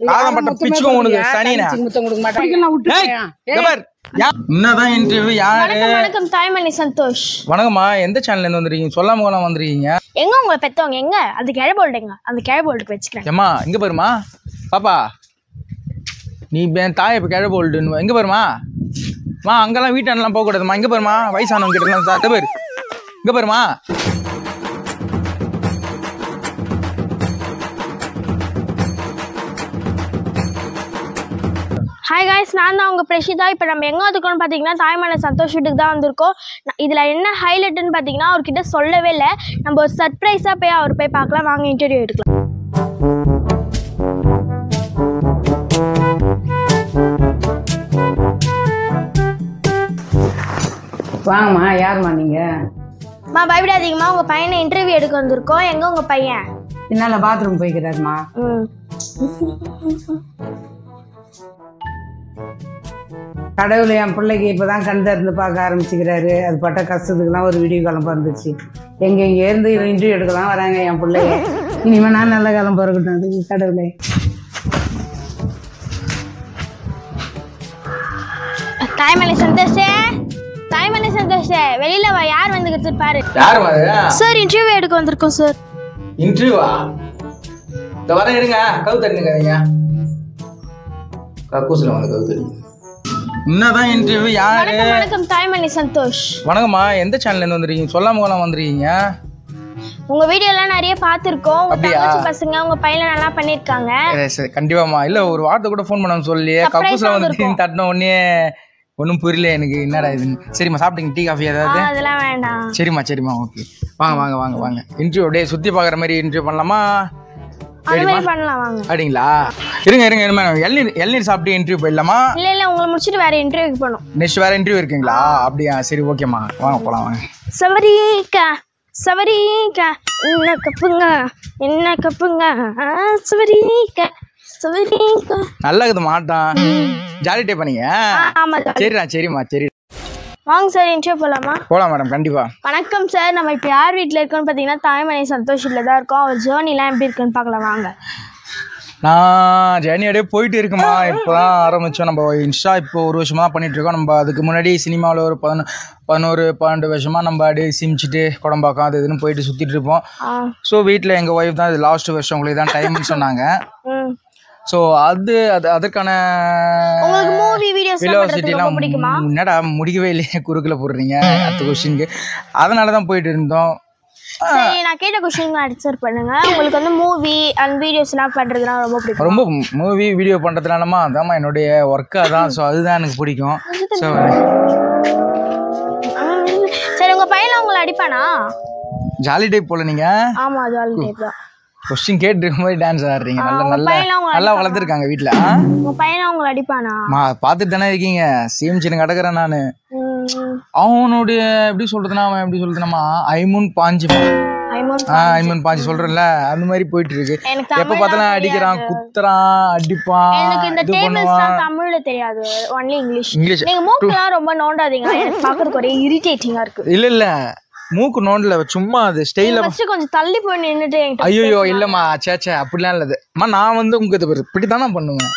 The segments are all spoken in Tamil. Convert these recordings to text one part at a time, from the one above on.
காதம் பட்ட பிச்சுக்கும் உனக்கு சனினா என்னதான் இன்டர்வியூ யாரு? வணக்கம் தாய்மணி சந்தோஷ். வணக்கம்மா, எந்த சேனல்ல இருந்து வந்திருக்கீங்க? சொல்லாம கொள்ளாம வந்திருக்கீங்க. எங்க உங்களை பெத்தவங்க எங்க? அந்த கிழ போல்டுங்க, அந்த கிழ போல்டுக்கு வச்சுக்கிறேன். ஏம்மா இங்க பாருமா பாப்பா, நீ தாய் இப்போ கிழ போல்டுன்னு எங்க பாருமா மா, அங்கெல்லாம் வீட்டாண்டெல்லாம் போகக்கூடாதுமா. இங்க பாருமா, வயசானவங்க கிட்டலாம் சார் பேர் இங்க பாருமா. ஹாய் காய்ஸ், நான் தான் உங்கள் பிரஷிதா. இப்போ நம்ம எங்கே வந்துருக்கோம்னு பார்த்தீங்கன்னா தாய்மணி சந்தோஷ் வீட்டுக்கு தான் வந்திருக்கோம். இதில் என்ன ஹைலைட்டுன்னு பார்த்தீங்கன்னா அவர்கிட்ட சொல்லவே இல்லை. நம்ம ஒரு சர்ப்ரைஸாக போய் அவர் போய் பார்க்கலாம். வாங்க இன்டர்வியூ எடுக்கலாம். வாங்கம்மா. யாரும்மா நீங்கள்? பயப்படாதீங்கம்மா, உங்கள் பையனை இன்டர்வியூ எடுக்க வந்திருக்கோம். எங்கே உங்கள் பையன்? பின்னால் பாத்ரூம் போய்க்கிறாருமா. கடவுள் என் பிள்ளைக்கு இப்போதான் கண் திறந்து பார்க்க ஆரம்பிச்சுக்கிறாரு. அது பட்ட கஷ்டத்துக்குலாம் ஒரு வீடியோ காலம் பிறந்துச்சு. எங்கே இருந்து இன்டர்வியூ எடுக்கலாம் வராங்க என் பிள்ளைய. இனிமேல் நான் நல்ல காலம் பிறக்கட்டும். அதுக்கு கடவுளே. தாய்மணி சந்தோஷே, தாய்மணி சந்தோஷே, வெளியில வா. யார் வந்து கத்துப்பாரு? சார் இன்டர்வியூ எடுக்க வந்திருக்கோம் சார். இன்டர்வியூவா? இந்த வர எடுங்க, கவு தட்டுங்க. கக்கூசில் வந்து கவு தட்டுங்க. என்னதான் இன்டர்வியூ யாரு? வணக்கம் தாய்மணி சந்தோஷ். வணக்கம்மா, எந்த சேனல்ல இருந்து வந்திருக்கீங்க? சொல்லாம கொள்ளாம வந்திருக்கீங்க. உங்க வீடியோ எல்லாம் நிறைய பாத்துருக்கோம். தங்கச்சி பசங்க உங்க பையனை நல்லா பண்ணிருக்காங்க. கண்டிப்பாமா. இல்ல ஒரு வார்த்தை கூட ஃபோன் பண்ணாம சொல்லி கக்கூஸ்ல வந்து தட்டின உடனே ஒன்றும் புரியல எனக்கு, என்னடா இதுன்னு. சரிம்மா, சாப்பிட்டீங்க? டீ காஃபி ஏதாவது? அதெல்லாம் வேண்டாம். சரிம்மா ஓகே. வாங்க வாங்க வாங்க வாங்க. இன்டர்வியூ அப்படியே சுத்தி பாக்குற மாதிரி இன்டர்வியூ பண்ணலாமா? பண்ணலாம் வாங்க. அப்படிங்களா? இருங்க இளநீர் சாப்பிட்டு இன்டர்வியூ போயிடலாமா? இல்ல உங்களை முடிச்சிட்டு வேற இன்டர்வியூ போகணும். நெக்ஸ்ட் வேற இன்டர்வியூ இருக்குங்களா? அப்படியா, சரி ஓகேம்மா, வாங்க போலாம் வாங்க. சவரிக்கா சவரிக்கா என்ன கப்புங்க சவரிக்கா சவரிக்கா. நல்லா இருக்குது மாட்டான். ஜாலி டைப் பண்ணீங்க. ஆமா சரிம்மா சரி. வாங்க சார், இன்டர்வியூ போகலாமா? போகலாம் மேடம், கண்டிப்பா. வணக்கம் சார், நம்ம இப்போ யார் வீட்டில் இருக்கோம்னு பார்த்தீங்கன்னா தாய்மணி சந்தோஷ் வீட்டில் தான் இருக்கோம். அவர் ஜேர்னிலாம் எப்படி இருக்குன்னு பார்க்கலாம் வாங்க. நான் ஜேர்னி அப்படியே போயிட்டு இருக்குமா. இப்போ தான் ஆரம்பித்தோம் நம்ம இன்ஸ்டா. இப்போ ஒரு வருஷமாக தான் பண்ணிகிட்ருக்கோம். நம்ம அதுக்கு முன்னாடி சினிமாவில் ஒரு 11-12 வருஷமாக நம்ம அப்படியே சிமிச்சிட்டு குடம்பாக்கம் அது இதுன்னு போயிட்டு சுற்றிட்டு இருப்போம். ஸோ வீட்டில் எங்கள் ஒய்ஃப் தான் இது லாஸ்ட் வருஷம் உங்களுக்கு தான் டைம்னு சொன்னாங்க. ஸோ அதற்கான வெலாசிட்டிலாம் என்னடா முடிக்கவே இல்லையே, குறுக்கில் போடுறீங்க அடுத்த கொஸ்டினுக்கு. அதனால தான் போயிட்டு இருந்தோம். சரி, நான் கேட்ட கொஸ்டின் ஆன்சர் பண்ணுங்க. உங்களுக்கு வந்து மூவி அண்ட் வீடியோஸ்லாம் பண்ணுறதுலாம் ரொம்ப பிடிக்கும்? ரொம்ப மூவி வீடியோ பண்ணுறதுனாலமா அதாம்மா என்னுடைய ஒர்க்காக தான். ஸோ அதுதான் எனக்கு பிடிக்கும். ஸோ சரி, உங்கள் பையன் உங்களை அடிப்பானா? ஜாலி டைப் போல நீங்கள்? ஆமாம், ஜாலி டைப் தான். கொஸ்டின் கேட்டுருக்கும் போது டான்ஸ் ஆடுறீங்க. நல்லா வளர்த்துருக்காங்க வீட்டில். உங்கள் பையனை உங்களை அடிப்பானா? பார்த்துட்டு தானே இருக்கீங்க. சேமிச்சுன்னு கிடக்குறேன் நான். அவனுடைய எப்படி சொல்றதுன்னா ஐமுன் பாஞ்சு சொல்றேன்ல, அந்த மாதிரி போயிட்டு இருக்கு. எப்ப பார்த்தாலும் அடிக்கிறான், குத்துறான், அடிப்பான். எனக்கு இந்த டேபிள்ஸ்லாம் தமிழ்ல தெரியாது, ஒன்லி இங்கிலீஷ். நீங்க மூக்குலாம் ரொம்ப நோண்டாதீங்க, எனக்கு பார்க்கிறதுக்கு ஒரே இரிட்டேட்டிங்கா இருக்கு. இல்ல மூக்கு நோண்டல, சும்மா அது ஸ்டைலா. ஃபர்ஸ்ட் கொஞ்சம் தள்ளி போய் நின்னுட்டு என்கிட்ட. ஐயோ இல்லம்மா, சேச்சே அப்படிலாம் இல்ல. அம்மா நான் வந்து உங்களுக்கு இப்படி தானே பண்ணுவேன்.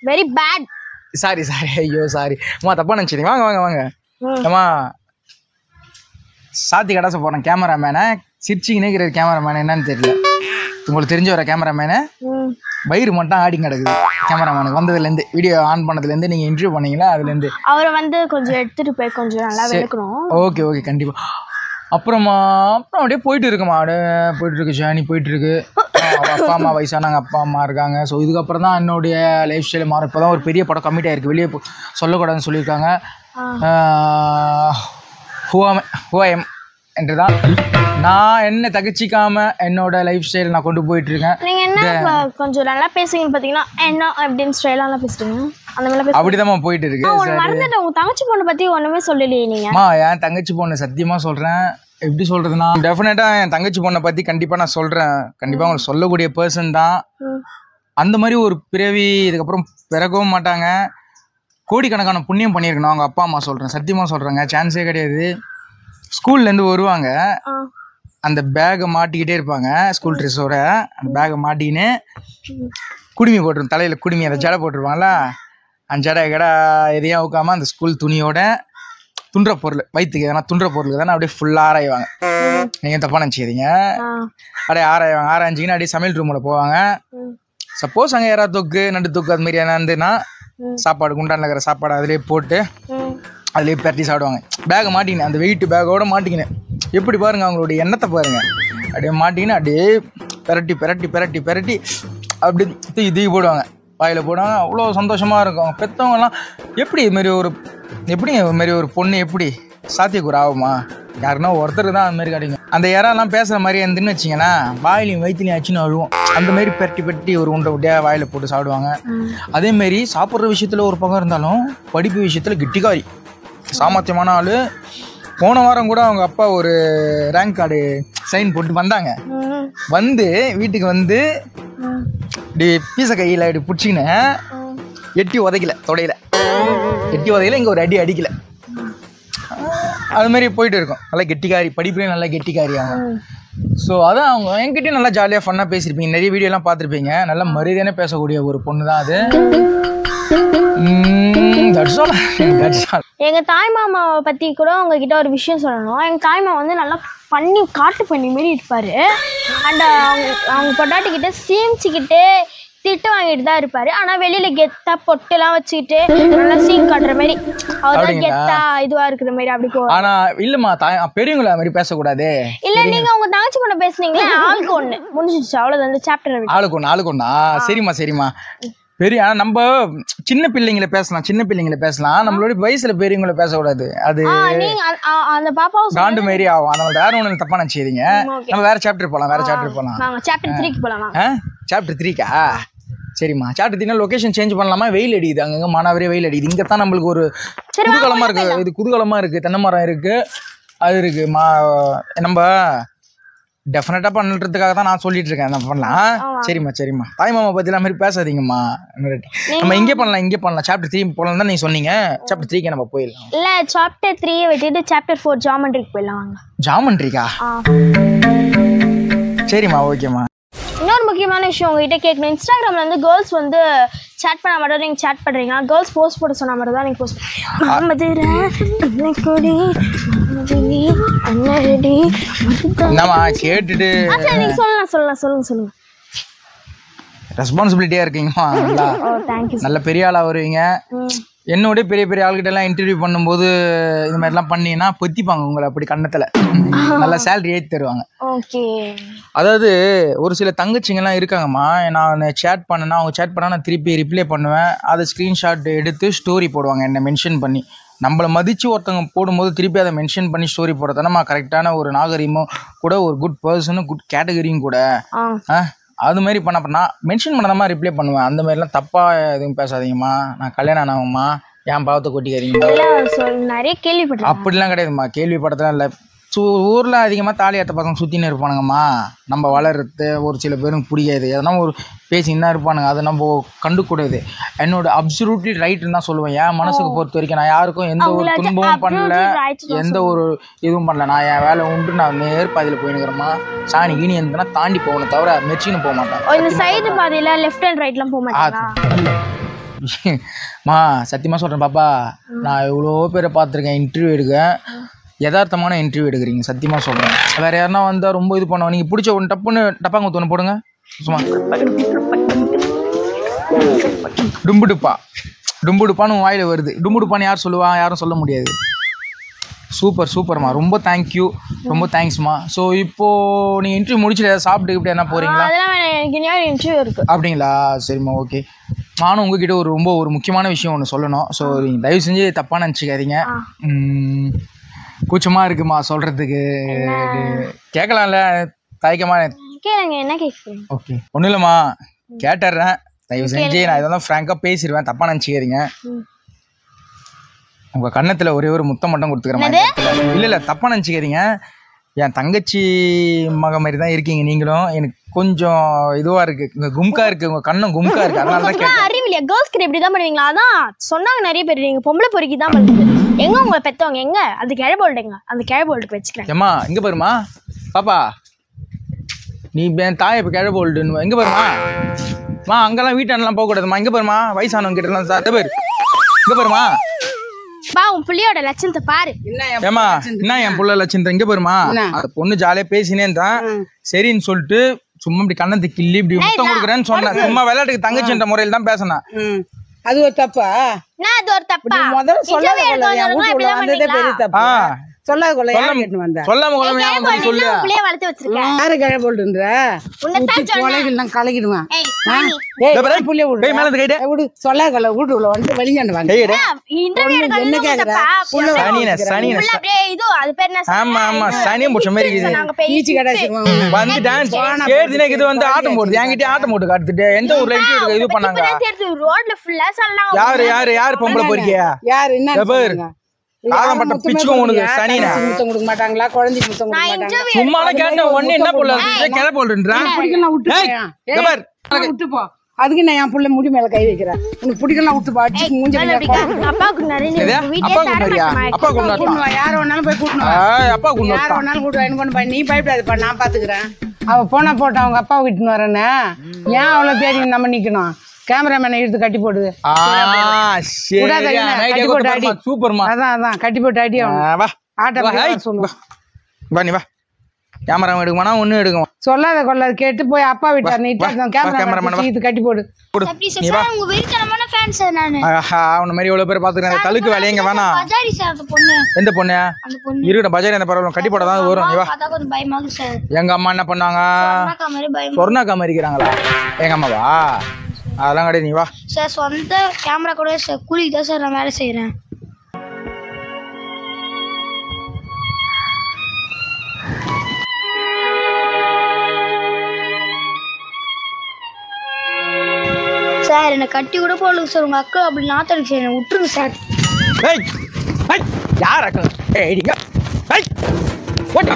Very bad. சாரி ஐயோ சாரி அம்மா, தப்பா நினைச்சிட்டீங்க. வாங்க வாங்க அம்மா. சாத்தி கடாச போறேன் கேமராமேனை. சிரிச்சிங்கன்னு கேமராமேன் என்னன்னு தெரியல. உங்களுக்கு தெரிஞ்ச வர கேமராமேனு வயிறு மட்டும் ஆடி கிடக்குது. கேமராமேனுக்கு வந்ததுலேருந்து, வீடியோ ஆன் பண்ணதுலேருந்து, நீங்கள் இன்டர்வியூ பண்ணீங்களா அதுலேருந்து அவரை வந்து கொஞ்சம் எடுத்துட்டு போய் கொஞ்சம் நல்லா விளக்கணும். ஓகே கண்டிப்பாக. அப்புறம் அப்படியே போயிட்டு இருக்குமா, அப்படியே போயிட்டு இருக்கு. ஜேர்னி போயிட்டு இருக்கு. அப்பா அம்மா வயசானாங்க, அப்பா அம்மா இருக்காங்க. ஸோ இதுக்கப்புறம் தான் என்னுடைய லைஃப் ஸ்டைல் மாறும். இப்போ தான் ஒரு பெரிய படம் கமிட் ஆயிருக்கு, வெளியே சொல்லக்கூடாதுன்னு சொல்லியிருக்காங்க. ஹூஎம் என்றுதான் நான் என்ன தகச்சிக்காம என்னோட லைஃப் ஸ்டைல் நான் கொண்டு போயிட்டு இருக்கேன். நீங்க என்ன கொஞ்சம் நல்லா பேசுறீங்க பாத்தீங்கன்னா, என்ன அப்படின்னு ஸ்டைலா பேசுறீங்க. அந்த மாதிரி அப்படிதான் போயிட்டு இருக்கு. மறந்துட்டேன், உங்க தங்கச்சி பொண்ணு பத்தி ஒண்ணுமே சொல்லலையே நீங்க. என் தங்கச்சி பொண்ணு சத்தியமா சொல்றேன், எப்படி சொல்றதுன்னா டெஃபினட்டா என் தங்கச்சி பொண்ணை பத்தி கண்டிப்பா நான் சொல்றேன். கண்டிப்பா உங்களுக்கு சொல்லக்கூடிய பர்சன் தான். அந்த மாதிரி ஒரு பிறவி இதுக்கப்புறம் பிறக்கவும் மாட்டாங்க. கோடிக்கணக்கான புண்ணியம் பண்ணியிருக்கணும் அவங்க அப்பா அம்மா. சொல்றேன், சத்தியமா சொல்றேங்க, சான்ஸே கிடையாது. ஸ்கூல்லேருந்து வருவாங்க, அந்த பேக்கை மாட்டிக்கிட்டே இருப்பாங்க ஸ்கூல் ட்ரெஸ்ஸோட. அந்த பேக்கை மாட்டிக்கின்னு குடுமி போட்டுரும், தலையில் குடுமி அந்த ஜடை போட்டுருவாங்களா, அந்த ஜடை கடை எதையும் அவுக்காமல் அந்த ஸ்கூல் துணியோட துண்டுற பொருள் வயிற்றுக்கு எதனா துண்டுற பொருளுக்கு தானே அப்படியே ஃபுல்லாக ஆராய்வாங்க. நீங்கள் தப்பாக நினச்சிக்கிறீங்க. அப்படியே ஆராய்வாங்க. ஆராய்ஞ்சிங்கன்னா அப்படியே சமையல் ரூமில் போவாங்க. சப்போஸ் அங்கே யாராவது தொக்கு நண்டு தொக்கு அது மாதிரி என்னன்னா சாப்பாடு குண்டானில் இருக்கிற சாப்பாடு அதிலே போட்டு அதிலே பரட்டி சாப்பிடுவாங்க. பேக்கை மாட்டிக்கினேன், அந்த வெயிட்டு பேக்கோட மாட்டிக்கினேன். எப்படி பாருங்கள் அவங்களுடைய எண்ணத்தை பாருங்கள். அப்படியே மாட்டிக்கின்னு அப்படியே பெரட்டி பெரட்டி பெரட்டி பெரட்டி அப்படி தூக்கி போடுவாங்க, வாயில் போடுவாங்க. அவ்வளோ சந்தோஷமாக இருக்கும். பெற்றவங்கலாம் எப்படி இதுமாரி ஒரு பொண்ணு எப்படி சாத்தியக்கூற ஆகுமா? யாருன்னா ஒருத்தருக்கு தான் அதுமாரி கிடைக்கும். அந்த யாரெல்லாம் பேசுகிற மாதிரி இருந்துன்னு வச்சிங்கன்னா வாயிலையும் வயிற்றுலையும் ஆச்சுன்னு அழுவோம். அந்த மாதிரி பெரட்டி பெரட்டி ஒரு உண்டை விட்டியாக வாயில் போட்டு சாப்பிடுவாங்க. அதேமாரி சாப்பிட்ற விஷயத்தில் ஒரு பக்கம் இருந்தாலும் படிப்பு விஷயத்தில் கெட்டிக்காரி சாமர்த்தியமான ஆள். போன வாரம் கூட அவங்க அப்பா ஒரு ரேங்க் கார்டு சைன் போட்டு வந்தாங்க. வந்து வீட்டுக்கு வந்து இப்படி பீச கையில் இப்படி பிடிச்சிக்கின்னு எட்டி உதைக்கல, தொடையில எட்டி உதைக்கல, இங்கே ஒரு அடி அடிக்கல. அது மாதிரி போயிட்டு இருக்கும். நல்லா கெட்டிக்காரி, படிப்புலேயும் நல்லா கெட்டிக்காரி அவங்க. ஸோ அதான் அவங்க என்கிட்டயும் நல்லா ஜாலியாக ஃபன்னாக பேசியிருப்பீங்க, நிறைய வீடியோலாம் பார்த்துருப்பீங்க. நல்லா மரியாதையான பேசக்கூடிய ஒரு பொண்ணு தான் அது. எங்க தாய் மாமாவை பத்தி கூட உங்ககிட்ட ஒரு விஷயம் சொல்லணும். எங்க தாய் மாமா வந்து நல்லா பண்ணி காட்டு பண்ணி மாரி இருப்பாரு. அண்ட் அவங்க பொட்டாட்டி கிட்ட சீமிச்சுக்கிட்டு திட்டு வாங்கிட்டு தான் இருப்பாரு. ஆனா வெளியில கெத்தா பொட்டெல்லாம் வச்சுக்கிட்டு நல்லா சீன் காட்டுற மாதிரி அவர்தான் கெத்தா இதுவா இருக்கிற மாதிரி அப்படி போவாங்க. ஆனா இல்லம்மா பெரியவங்கள மாதிரி பேசக்கூடாது. இல்ல நீங்க உங்க தங்கச்சி கூட பேசுனீங்களே, ஆளுக்கு ஒண்ணு முடிஞ்சிச்சு அவ்வளவுதான். அந்த சாப்டர் ஆளுக்கு ஒண்ணா? சரிம்மா பெரிய நம்ம சின்ன பிள்ளைங்களை பேசலாம், நம்மளோட வயசுல பெரியவங்களை பேசக்கூடாது. அது அந்த பாப்பா காண்டு மாரி ஆகும். அதனால வேற ஒண்ணு தப்பா நினைச்சீங்க. நம்ம வேற சாப்டர் போலாம். சாப்டர் 3க்கு போலாம். சாப்டர் 3க்கா? சரிம்மா. சாப்டர் 3 லொகேஷன் சேஞ்ச் பண்ணலாமா? வெயில் அடிக்குது, அங்கங்க மானாவரே வெயில் அடிக்குது. இங்க தான் நம்மளுக்கு ஒரு குதூகலமா இருக்கு. இது குதூகலமா இருக்கு. தென்னை மரம் இருக்கு, அது இருக்கு. நம்ம டெஃபினட்டா பண்ணுறதுக்காக தான் நான் சொல்லிட்டு இருக்கேன். என்ன பண்ணலாம்? சரிம்மா தாய் மாமா பத்தி எல்லாம் மாதிரி பேசாதீங்கம்மா. நம்ம இங்கே பண்ணலாம். சாப்டர் 3 போலாம் தான் நீங்க சொன்னீங்க. சாப்டர் 3க்கு நம்ம போயிடலாம். இல்ல சாப்டர் 3 விட்டுட்டு சாப்டர் 4 ஜாமெண்ட்ரிக்கு போயிடலாம். ஜாமெண்ட்ரிக்கா? சரிம்மா, ஓகேம்மா. இன்னொரு முக்கியமான விஷயம் உங்ககிட்ட கேட்கணும். இன்ஸ்டாகிராம்ல வந்து கேர்ள்ஸ் வந்து சேட் பண்ண மட்டும் நீங்க சேட் பண்றீங்க, கேர்ள்ஸ் போஸ்ட் போட சொன்ன மாதிரி தான் நீங்க போஸ்ட் கேட்டுட்டு நீங்க சொல்லுங்க. ரெஸ்பான்சிபிலிட்டியா இருக்கீங்கம்மா. நல்ல பெரிய ஆளா வருவீங்க. என்னோட பெரிய ஆள்கிட்ட எல்லாம் இன்டர்வியூ பண்ணும்போது இது மாதிரிலாம் பண்ணீங்கன்னா பொத்திப்பாங்க உங்களை அப்படி கண்ணத்துல. நல்ல சேலரி ஏற்றி தருவாங்க. அதாவது ஒரு சில தங்கச்சிங்கெல்லாம் இருக்காங்கம்மா, நான் சேட் பண்ணேன்னா அவங்க சேட் பண்ணால் நான் திருப்பி ரிப்ளை பண்ணுவேன். அதை ஸ்க்ரீன்ஷாட் எடுத்து ஸ்டோரி போடுவாங்க என்னை மென்ஷன் பண்ணி. நம்மளை மதித்து ஒருத்தவங்க போடும்போது திருப்பி அதை மென்ஷன் பண்ணி ஸ்டோரி போடுறதுனா கரெக்டான ஒரு நாகரிகமும் கூட, ஒரு குட் பர்சனும் குட் கேட்டகரியும் கூட. அது மாதிரி பண்ண மென்ஷன் பண்ண மாதிரி ரிப்ளை பண்ணுவேன். அந்த மாதிரிலாம் தப்பாக எதுவும் பேசாதீங்கம்மா. நான் கல்யாணம் ஆனவங்கம்மா, ஏன் பாவத்தை கொட்டிக்கிறீங்க? நிறைய கேள்விப்பட்டேன். அப்படிலாம் கிடையாதும்மா, கேள்விப்பட்டதெல்லாம் இல்லை. ஊரில் அதிகமாக தாலி ஏற்ற பசங்க சுற்றின்னு இருப்பானுங்கம்மா. நம்ம வளர்றது ஒரு சில பேருக்கு பிடிக்காது, எதனா ஒரு பேசின்னு தான் இருப்பானுங்க. அதை நம்ம கண்டுக்கூடாது. என்னோட அப்சல்யூட்லி ரைட்டுன்னு தான் சொல்லுவேன். என் மனசுக்கு பொறுத்த வரைக்கும் நான் யாருக்கும் எந்த ஒரு துன்பமும் பண்ணல, எந்த ஒரு இதுவும் பண்ணல. நான் என் வேலை உண்டு, நான் நேர் பாதையில் போயினுக்கிறேம்மா. சாணி கீனி எந்தனா தாண்டி போகணும் தவிர மெச்சின்னு போக மாட்டேன். சைடு பாதையில் லெஃப்ட் அண்ட் ரைட்லாம் போக மாட்டேன். சத்தியமாக சொல்கிறேன் பாப்பா, நான் எவ்வளோ பேரை பார்த்துருக்கேன் இன்டர்வியூ எடுக்க. யதார்த்தமான இன்டர்வியூ எடுக்கிறீங்க, சத்தியமாக சொல்கிறேன். வேறு யாருன்னா வந்தால் ரொம்ப இது பண்ணுவோம். நீங்கள் பிடிச்ச ஒன்று டப்பாங்க ஒன்று போடுங்க சும்மா. டும்புடுப்பான்னு வாயில் வருது. டும்புடுப்பான்னு யார் சொல்லுவா? யாரும் சொல்ல முடியாது. சூப்பர்மா, ரொம்ப தேங்க்யூ, ரொம்ப தேங்க்ஸ்மா. ஸோ இப்போது நீங்கள் இன்டர்வியூ முடிச்சுட்டு சாப்பிட்டு இப்படி என்ன போகிறீங்களா? இன்டர்வியூ இருக்கு. அப்படிங்களா? சரிம்மா, ஓகே. நானும் உங்ககிட்ட ஒரு முக்கியமான விஷயம் ஒன்று சொல்லணும். ஸோ நீங்கள் தயவு செஞ்சு தப்பாக நினச்சிக்காதீங்க. கூச்சமாக இருக்குமா சொல்கிறதுக்கு? கேட்கலாம்ல, தயக்கமா? என்ன கேட்குறீங்க? ஓகே, ஒன்றும் இல்லைம்மா, கேட்டுறேன். தயவு செஞ்சு நான் இதெல்லாம் ஃப்ராங்காக பேசிடுவேன், தப்பாக நினச்சிக்கிறீங்க. உங்கள் கன்னத்தில் ஒரே ஒரு முத்தம் மட்டும் கொடுத்துக்கிற மாதிரி. இல்லை தப்பாக நினச்சிக்கிறீங்க. என் தங்கச்சி மக மாதிரி தான் இருக்கீங்க நீங்களும். எனக்கு கொஞ்சம் இதுவாக இருக்குது, உங்கள் கும்கா இருக்குது, உங்கள் கண்ணம் கும்கா இருக்குது. அதனால தான் கேட்குறேன். அறிவில்லையா? கேர்ள்ஸ் கிட்ட இப்படி தான் பண்ணுவீங்களா? அதான் சொன்னாங்க நிறைய பேர், நீங்கள் பொம்பளை பொறுக்கி தான் பண்ணுது. எங்கே உங்களை பெற்றவங்க எங்கே? அந்த கிழை போல்டுங்க, அந்த கிழை போல்டுக்கு வச்சுக்கிறேன். ஏம்மா இங்கே பாருமா, பாப்பா நீ என் தாயை இப்போ கிழ போல்டுன்னு எங்கே பாருமா அங்கெல்லாம் வீட்டாண்டெல்லாம் போகக்கூடாதுமா இங்கே பாருமா வயசானவங்க கிட்டலாம் சார் பேர் இங்கே பாருமா பா உன் புள்ளியோட லட்சணத்தை பாரு. ஏமா என்ன என் புள்ள லட்சணத்தை இங்கே பாருமா அந்த பொண்ணு ஜாலியாக பேசினே இருந்தான் சரின்னு சொல்லிட்டு சும்மா இப்படி கண்ணத்தை கிள்ளி இப்படி முத்தம் கொடுக்குறேன்னு சொன்னேன் சும்மா விளையாட்டுக்கு தங்கச்சின்ற முறையில் தான் பேசினேன். அது ஒரு தப்பா? அது ஒரு தப்பா? முதல்ல பெரிய தப்பா? சொல்லாத கொள்ள சொல்லாம கொள்ளாம ஏன் சொல்லு யாரு கிழ போல்டுன்ற கொலைகள் கலக்கிடுவான். சொல்லாத கொள்ள வீட்டுக்குள்ள வந்து வெளியாண்டு வாங்க என்ன கேக்குற ஆமா ஆமா சனியம் பிடிச்ச மாதிரி ஈச்சி வந்துட்டான் இது வந்து ஆட்டம் போடுது என்கிட்ட ஆட்டம் போட்டு காட்டுட்டு எந்த ஊர்ல இது பண்ணாங்க யாரு யாரு யாரு பொம்பளை போறியா யாரு என்ன காலம்பட்ட பிச்சுக்கும் உனக்கு சனினா முத்தம் கொடுக்க மாட்டாங்களா குழந்தைக்கு முத்தம் கொடுக்க மாட்டாங்களா சும்மா கேட்டேன் ஒண்ணு என்ன போல கிள போல்றேன் பிடிக்கலாம் விட்டு போ அதுக்கு நான் என் புள்ள முடி மேல கை வைக்கிறேன் உனக்கு பிடிக்கலாம் விட்டு போ அடிச்சு மூஞ்சி அப்பா கொண்டு யார வேணாலும் போய் கூட்டணும் யார வேணாலும் கூட்டு நீ பயப்படாதுப்பா நான் பாத்துக்கிறேன் அவ போனா போட்டோம் அவங்க அப்பாவை கிட்டுன்னு வரேன்னு ஏன் அவ்வளவு தேடி நம்ம நிக்கணும் கேமராமேனை எடுத்து கட்டி போடுது அதான் கட்டி போட்டு அடி கேமரா எடுக்குமா ஒண்ணு எடுக்கும் சொல்லாத கொள்ளாத கேட்டு போய் அப்பா விட்டார் நீ கேமரா இது கட்டி போடு அவன மாதிரி எவ்வளவு பேர் பாத்துக்கிறேன் தலுக்கு வேலையங்க வேணாம் எந்த பொண்ணு இருக்கட்டும் பஜாரி அந்த பரவாயில்ல கட்டி போட தான் வரும் நீ வா எங்க அம்மா என்ன பண்ணாங்க சொர்ணாக்கா மாதிரி இருக்கிறாங்களா எங்க அம்மாவா அதெல்லாம் கிடையாது நீ வா சார் சொந்த கேமரா கூட சார் கூலிக்கு தான் சார் நான் வேலை செய்கிறேன். சார் என்னை கட்டி கூட போடலுங்க சார் உங்கள் அக்கா அப்படி நாத்தடிக்கு சார் என்னை விட்டுருங்க சார். யார் அக்கா ஏய் ஓட்டு